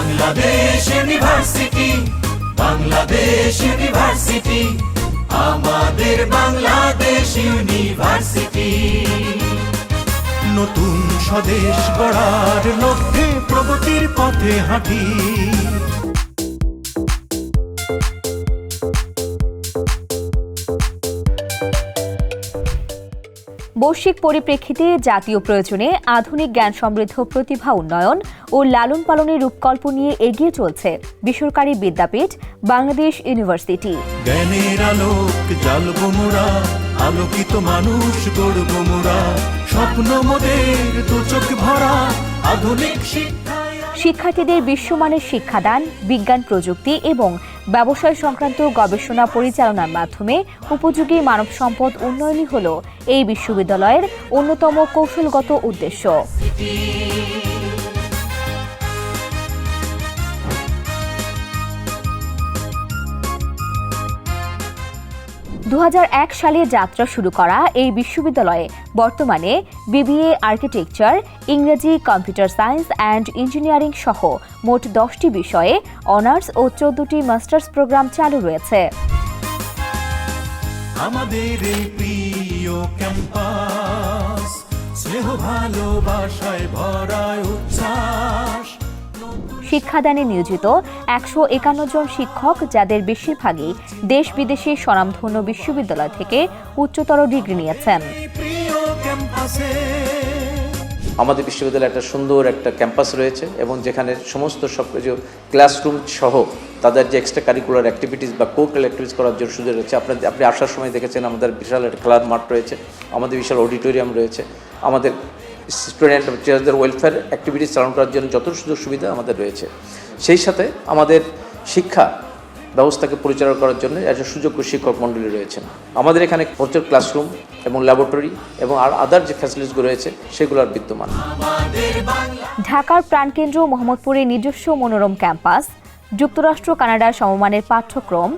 Bangladesh university, Bangladesh university, আমাদের Bangladesh university. নতুন স্বদেশ গড়ার লক্ষ্যে প্রগতির পথে হাঁটি। বৈশ্বিক পরিপ্রেক্ষিতে জাতীয় প্রয়োজনে আধুনিক জ্ঞান সমৃদ্ধ প্রতিভা উন্নয়ন ও লালন পালনের রূপকল্প নিয়ে এগিয়ে চলছে বেসরকারি বিদ্যাপীঠ বাংলাদেশ ইউনিভার্সিটি। জ্ঞানের আলোক জ্বালবো মোরা, আলোকিত মানুষ গড়বো মোরা, স্বপ্ন মোদের দু চোখ ভরা আধুনিক শিক্ষায়। শিক্ষার্থীদের বিশ্বমানের শিক্ষাদান, বিজ্ঞান প্রযুক্তি এবং ব্যবসায় সংক্রান্ত গবেষণা পরিচালনার মাধ্যমে উপযোগী মানব সম্পদ উন্নয়নই হল এই বিশ্ববিদ্যালয়ের অন্যতম কৌশলগত উদ্দেশ্য। 2001 সালে যাত্রা শুরু করা এই বিশ্ববিদ্যালয়ে বর্তমানে বিবিএ আর্কিটেকচার, ইংরেজি, কম্পিউটার সায়েন্স অ্যান্ড ইঞ্জিনিয়ারিং সহ মোট 10টি বিষয়ে অনার্স ও 14টি মাস্টার্স প্রোগ্রাম চালু রয়েছে। আমাদের এই প্রিয় ক্যাম্পাস স্নেহ ভালোবাসায় ভরা উচ্ছ্বাস। শিক্ষাদানে নিয়োজিত 151 জন শিক্ষক, যাদের বেশিরভাগই দেশ বিদেশে স্বনামধন্য বিশ্ববিদ্যালয় থেকে উচ্চতর ডিগ্রি নিয়েছেন। আমাদের বিশ্ববিদ্যালয়ে একটা সুন্দর একটা ক্যাম্পাস রয়েছে এবং যেখানে সমস্ত সবকিছু ক্লাসরুম সহ তাদের যে এক্সট্রা কারিকুলার অ্যাক্টিভিটিস বা কো অ্যাক্টিভিটিস করার জন্য সুযোগ রয়েছে। আপনি আসার সময় দেখেছেন আমাদের বিশাল একটা খেলার মাঠ রয়েছে, আমাদের বিশাল অডিটোরিয়াম রয়েছে, আমাদের স্টুডেন্ট টিচারদের ওয়েলফেয়ার অ্যাক্টিভিটিস চালন করার জন্য যত সুযোগ সুবিধা আমাদের রয়েছে। সেই সাথে আমাদের শিক্ষা ব্যবস্থাকে পরিচালনা করার জন্য একজন সুযোগ্য শিক্ষক মণ্ডলী রয়েছেন। আমাদের এখানে প্রচুর ক্লাসরুম এবং ল্যাবরেটরি এবং আদার যে ফ্যাসিলিটিসগুলো রয়েছে সেগুলোর বিদ্যমান। ঢাকার প্রাণকেন্দ্র মোহাম্মদপুরের নিজস্ব মনোরম ক্যাম্পাস, যুক্তরাষ্ট্র কানাডার সমমানের পাঠ্যক্রম,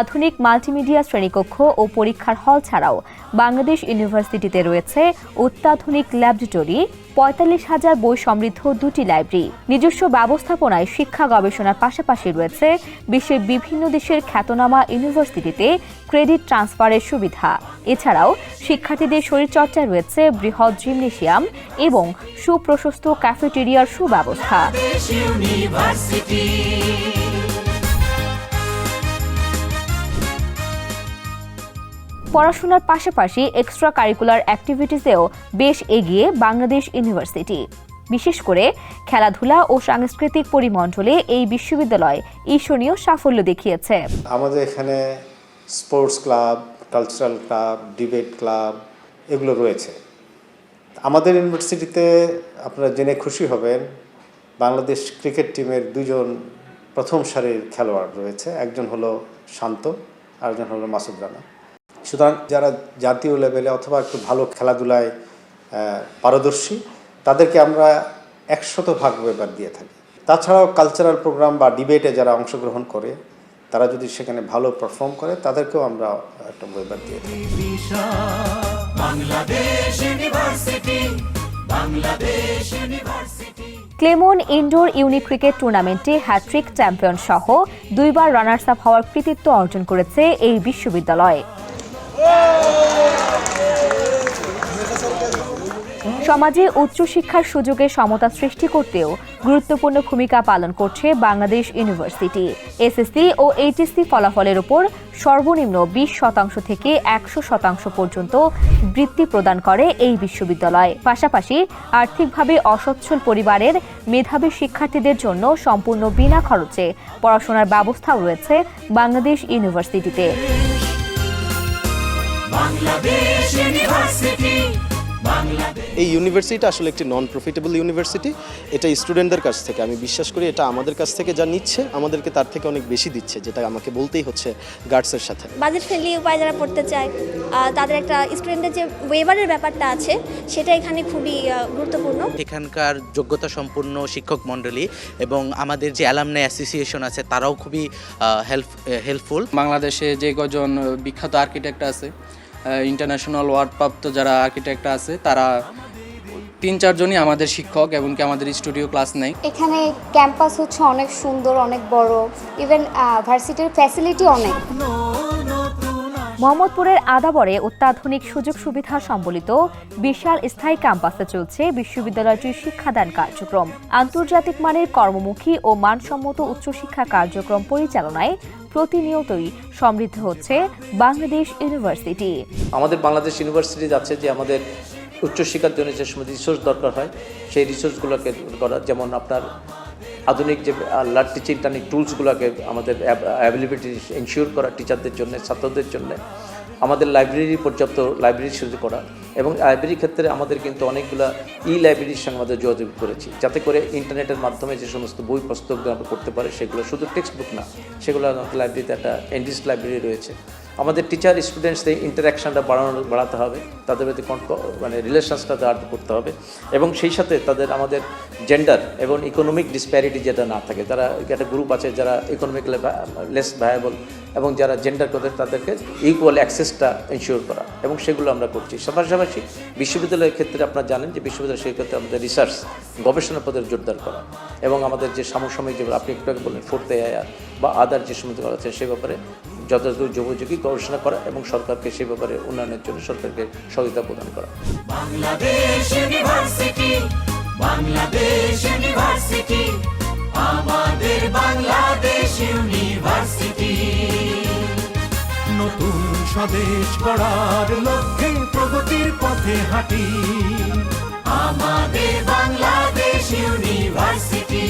আধুনিক মাল্টিমিডিয়া শ্রেণীকক্ষ ও পরীক্ষার হল ছাড়াও বাংলাদেশ ইউনিভার্সিটিতে রয়েছে অত্যাধুনিক ল্যাবরেটরি, 45,000 বই সমৃদ্ধ 2টি লাইব্রেরি। নিজস্ব ব্যবস্থাপনায় শিক্ষা গবেষণার পাশাপাশি রয়েছে বিশ্বের বিভিন্ন দেশের খ্যাতনামা ইউনিভার্সিটিতে ক্রেডিট ট্রান্সফারের সুবিধা। এছাড়াও শিক্ষার্থীদের শরীরচর্চায় রয়েছে বৃহৎ জিমনেশিয়াম এবং সুপ্রশস্ত ক্যাফেটেরিয়ার সুব্যবস্থা। পড়াশোনার পাশাপাশি এক্সট্রা কারিকুলার অ্যাক্টিভিটিসেও বেশ এগিয়ে বাংলাদেশ ইউনিভার্সিটি। বিশেষ করে খেলাধুলা ও সাংস্কৃতিক পরিমণ্ডলে এই বিশ্ববিদ্যালয় ঈর্ষণীয় সাফল্য দেখিয়েছে। আমাদের এখানে sports club, cultural club, debate club এগুলো রয়েছে। আমাদের ইউনিভার্সিটিতে আপনারা জেনে খুশি হবেন, বাংলাদেশ ক্রিকেট টিমের 2 জন প্রথম সারির খেলোয়াড় রয়েছে। একজন হলো শান্ত, আরেকজন হলো মাসুদ রানা। সুতরাং যারা জাতীয় লেভেলে অথবা একটু ভালো খেলাধুলায় পারদর্শী, তাদেরকে আমরা 100% ওয়েবার দিয়ে থাকি। তাছাড়াও কালচারাল প্রোগ্রাম বা ডিবেটে যারা অংশগ্রহণ করে, তারা যদি সেখানে ভালো পারফর্ম করে, তাদেরকেও আমরা একটা ওয়েবার দিয়ে থাকি। ক্লেমন ইনডোর ইউনিক ক্রিকেট টুর্নামেন্টে হ্যাট্রিক চ্যাম্পিয়ন সহ 2বার রানার্স আপ হওয়ার কৃতিত্ব অর্জন করেছে এই বিশ্ববিদ্যালয়। সমাজে উচ্চশিক্ষার সুযোগে সমতা সৃষ্টি করতেও গুরুত্বপূর্ণ ভূমিকা পালন করছে বাংলাদেশ ইউনিভার্সিটি। এসএসসি ও এইচএসসি ফলাফলের উপর সর্বনিম্ন 20% থেকে 100% পর্যন্ত বৃত্তি প্রদান করে এই বিশ্ববিদ্যালয়। পাশাপাশি আর্থিকভাবে অসচ্ছল পরিবারের মেধাবী শিক্ষার্থীদের জন্য সম্পূর্ণ বিনা খরচে পড়াশোনার ব্যবস্থাও রয়েছে বাংলাদেশ ইউনিভার্সিটিতে। এই ইউনিভার্সিটি আসলে একটি নন প্রফিটেবল ইউনিভার্সিটি। এটা স্টুডেন্টদের কাছ থেকে, আমি বিশ্বাস করি এটা আমাদের কাছ থেকে যা নিচ্ছে আমাদেরকে তার থেকে অনেক বেশি দিচ্ছে, যেটা আমাকে বলতেই হচ্ছে গার্ডসের সাথে। বাজেট ফ্রেন্ডলি উপায় যারা পড়তে চায়, তাদের একটা স্টুডেন্টের যে ওয়েবারের ব্যাপারটা আছে সেটা এখানে খুবই গুরুত্বপূর্ণ। এখানকার যোগ্যতা সম্পন্ন শিক্ষক মণ্ডলী এবং আমাদের যে অ্যালামনাই অ্যাসোসিয়েশন আছে তারাও খুবই হেল্পফুল। বাংলাদেশে যে কজন বিখ্যাত আর্কিটেক্ট আছে, ইন্টারন্যাশনাল ওয়ার্ড প্রাপ্ত যারা আর্কিটেক্ট আছে, তারা 3-4 জনই আমাদের শিক্ষক এবং কি আমাদের স্টুডিও ক্লাস নেই। এখানে ক্যাম্পাস হচ্ছে অনেক সুন্দর, অনেক বড়, ইভেন ভার্সিটির ফ্যাসিলিটি অনেক। মোহাম্মদপুরের আদাবরে অত্যাধুনিক সুযোগ সুবিধা সম্বলিত বিশাল স্থায়ী ক্যাম্পাসে চলছে বিশ্ববিদ্যালয়টির শিক্ষাদান কার্যক্রম। আন্তর্জাতিক মানের কর্মমুখী ও মানসম্মত উচ্চশিক্ষা কার্যক্রম পরিচালনায় প্রতিনিয়তই সমৃদ্ধ হচ্ছে বাংলাদেশ ইউনিভার্সিটি। আমাদের বাংলাদেশ ইউনিভার্সিটি যাচ্ছে যে আমাদের উচ্চশিক্ষার জন্য যে সময় রিসোর্স দরকার হয় সেই রিসোর্সগুলোকে করা, যেমন আপনার আধুনিক যে টিচিং ট্রেনিং টুলসগুলোকে আমাদের অ্যাভেলেবিলিটি এনশিওর করা টিচারদের জন্য, ছাত্রদের জন্য, আমাদের লাইব্রেরি পর্যাপ্ত লাইব্রেরি সুযোগ করা, এবং লাইব্রেরির ক্ষেত্রে আমাদের কিন্তু অনেকগুলো লাইব্রেরির সঙ্গে আমাদের যোগাযোগ করেছি, যাতে করে ইন্টারনেটের মাধ্যমে যে সমস্ত বই পুস্তকগুলো আমরা করতে পারি সেগুলো শুধু টেক্সট বুক না, সেগুলো আমাদের লাইব্রেরিতে একটা এনরিচড লাইব্রেরি রয়েছে। আমাদের টিচার স্টুডেন্টসদের ইন্টারাকশানটা বাড়াতে হবে, তাদের মধ্যে মানে রিলেশনসটা দাঁড় করতে হবে, এবং সেই সাথে তাদের আমাদের জেন্ডার এবং ইকোনমিক ডিসপ্যারিটি যেটা না থাকে, তারা একটা গ্রুপ আছে যারা ইকোনমিক্যালি লেস ভায়াবল এবং যারা জেন্ডার করে তাদেরকে ইকুয়াল অ্যাক্সেসটা এনশিওর করা, এবং সেগুলো আমরা করছি। পাশাপাশি বিশ্ববিদ্যালয়ের ক্ষেত্রে আপনারা জানেন যে বিশ্ববিদ্যালয় সেই ক্ষেত্রে আমাদের রিসার্চ গবেষণা পদের জোরদার করা, এবং আমাদের যে সমসাময়িক যেগুলো আপনি একটু আগে বললেন 4th AIR বা আদার যে সমস্ত আছে সে ব্যাপারে যথাযথ যুগোযোগী গবেষণা করা এবং সরকারকে সে ব্যাপারে উন্নয়নের জন্য সরকারকে সহযোগিতা প্রদান করা। বাংলাদেশ ইউনিভার্সিটি, বাংলাদেশ ইউনিভার্সিটি, আমাদের বাংলাদেশ ইউনিভার্সিটি। নতুন স্বদেশ গড়ার লক্ষ্যে প্রগতির পথে হাঁটি, আমাদের বাংলাদেশ ইউনিভার্সিটি।